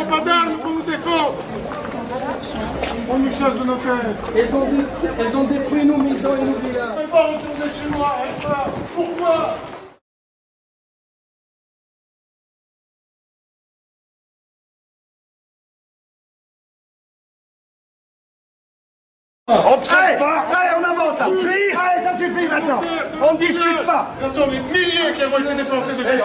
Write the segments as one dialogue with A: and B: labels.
A: pas d'armes pour nous défendre. On nous chasse de nos terres.
B: Elles ont détruit nos maisons et nos villages.
A: Je ne vais pas retourner chez moi. Pourquoi?
C: Allez, on avance là. Allez, ça suffit maintenant. On ne discute pas.
A: Ce sont des milliers qui ont été déportés depuis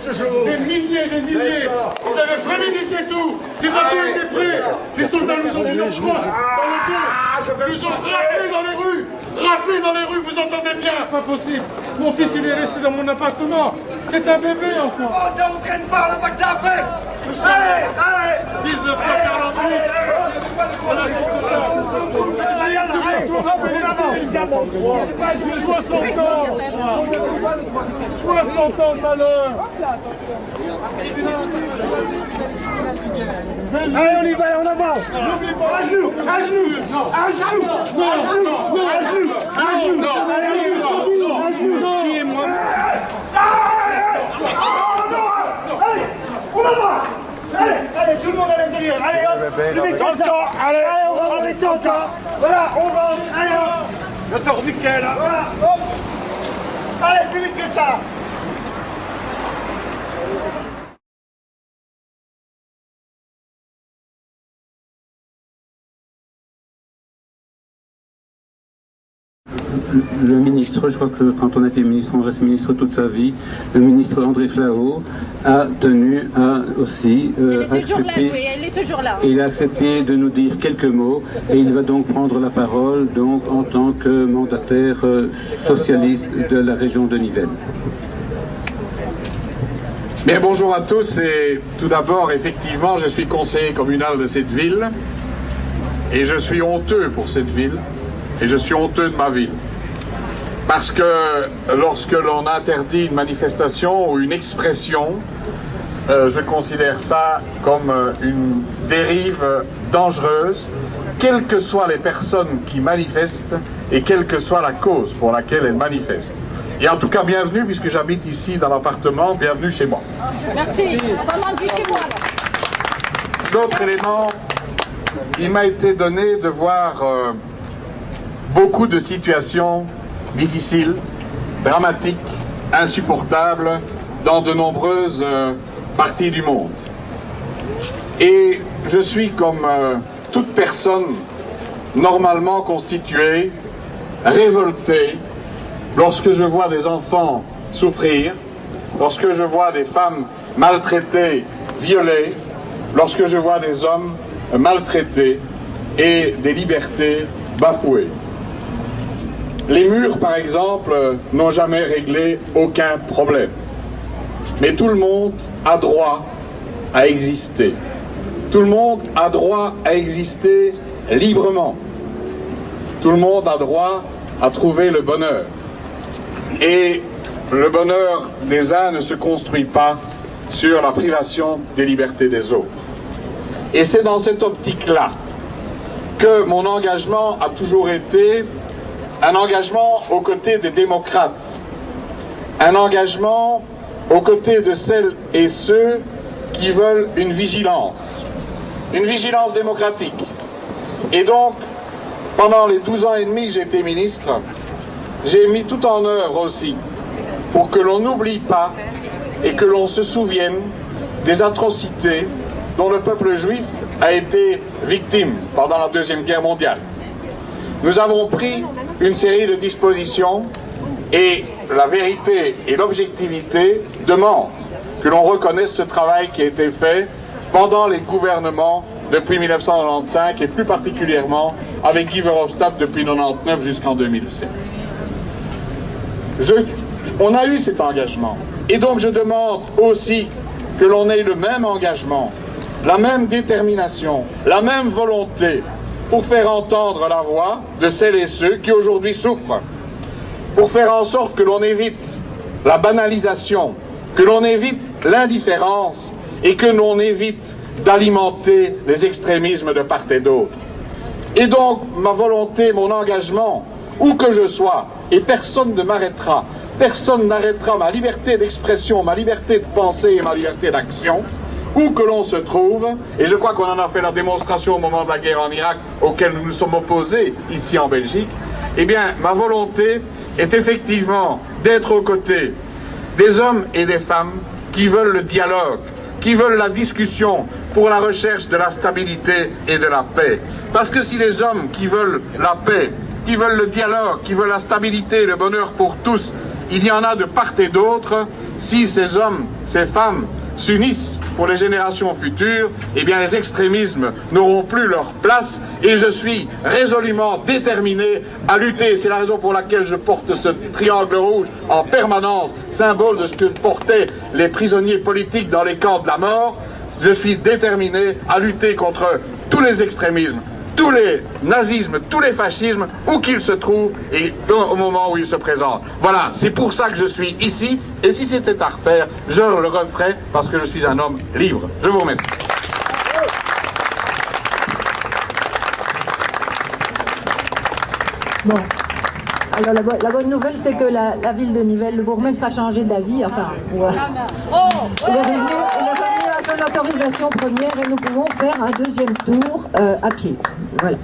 A: toujours. Des milliers, des milliers. Vous avez prémédité tout. Les bateaux étaient prêts. Les soldats nous ont mis leur crosse dans le dos. Ils nous ont raflés dans les rues. Raflés dans les rues, vous entendez bien? Pas possible. Mon fils, il est resté dans mon appartement. C'est un bébé encore.
C: Oh, ça vous traîne pas, on n'a pas que ça à faire. Allez, allez.
A: 1948. Voilà, j'ai 60 ans. 60 ans tout à l'heure.
C: Allez, on y va, on avance. À genoux, à genoux, à genoux, à genoux, à genoux, à genoux. À genoux.
A: Qui est moi?
C: Allez, on avance. Allez, tout le monde à l'intérieur. Allez, hop, plus vite que ça. Allez, on va remettre encore. Voilà, on va. Allez, hop. Le torniquet, là. Voilà, hop. Allez, plus vite que ça.
D: Le ministre, je crois que quand on a été ministre, on reste ministre toute sa vie, le ministre André Flau a tenu à aussi accepter,
E: il est toujours là.
D: il a accepté de nous dire quelques mots et il va donc prendre la parole donc en tant que mandataire socialiste de la région de Nivelles.
F: Bien, bonjour à tous et tout d'abord, effectivement, je suis conseiller communal de cette ville et je suis honteux pour cette ville et je suis honteux de ma ville. Parce que lorsque l'on interdit une manifestation ou une expression, je considère ça comme une dérive dangereuse, quelles que soient les personnes qui manifestent et quelle que soit la cause pour laquelle elles manifestent. Et en tout cas, bienvenue, puisque j'habite ici dans l'appartement, bienvenue chez moi.
E: Merci. Vraiment du chez moi.
F: D'autres éléments, il m'a été donné de voir beaucoup de situations difficiles, dramatiques, insupportables dans de nombreuses parties du monde. Et je suis comme toute personne normalement constituée, révoltée, lorsque je vois des enfants souffrir, lorsque je vois des femmes maltraitées, violées, lorsque je vois des hommes maltraités et des libertés bafouées. Les murs, par exemple, n'ont jamais réglé aucun problème. Mais tout le monde a droit à exister. Tout le monde a droit à exister librement. Tout le monde a droit à trouver le bonheur. Et le bonheur des uns ne se construit pas sur la privation des libertés des autres. Et c'est dans cette optique-là que mon engagement a toujours été un engagement aux côtés des démocrates, un engagement aux côtés de celles et ceux qui veulent une vigilance démocratique. Et donc, pendant les 12 ans et demi que j'ai été ministre, j'ai mis tout en œuvre aussi pour que l'on n'oublie pas et que l'on se souvienne des atrocités dont le peuple juif a été victime pendant la Deuxième Guerre mondiale. Nous avons pris une série de dispositions et la vérité et l'objectivité demandent que l'on reconnaisse ce travail qui a été fait pendant les gouvernements depuis 1995 et plus particulièrement avec Guy Verhofstadt depuis 1999 jusqu'en 2007. On a eu cet engagement et donc je demande aussi que l'on ait le même engagement, la même détermination, la même volonté pour faire entendre la voix de celles et ceux qui aujourd'hui souffrent, pour faire en sorte que l'on évite la banalisation, que l'on évite l'indifférence et que l'on évite d'alimenter les extrémismes de part et d'autre. Et donc, ma volonté, mon engagement, où que je sois, et personne ne m'arrêtera, personne n'arrêtera ma liberté d'expression, ma liberté de pensée et ma liberté d'action, où que l'on se trouve, et je crois qu'on en a fait la démonstration au moment de la guerre en Irak, auquel nous nous sommes opposés ici en Belgique, eh bien, ma volonté est effectivement d'être aux côtés des hommes et des femmes qui veulent le dialogue, qui veulent la discussion pour la recherche de la stabilité et de la paix. Parce que si les hommes qui veulent la paix, qui veulent le dialogue, qui veulent la stabilité et le bonheur pour tous, il y en a de part et d'autre, si ces hommes, ces femmes s'unissent pour les générations futures, eh bien les extrémismes n'auront plus leur place et je suis résolument déterminé à lutter. C'est la raison pour laquelle je porte ce triangle rouge en permanence, symbole de ce que portaient les prisonniers politiques dans les camps de la mort. Je suis déterminé à lutter contre tous les extrémismes, tous les nazismes, tous les fascismes, où qu'ils se trouvent et au moment où ils se présentent. Voilà, c'est pour ça que je suis ici, et si c'était à refaire, je le referais parce que je suis un homme libre. Je vous remercie.
G: Bon. Alors la bonne nouvelle, c'est que la ville de Nivelles, le bourgmestre a changé d'avis, enfin, ouais. Il est revenu à son autorisation première et nous pouvons faire un deuxième tour à pied. Voilà.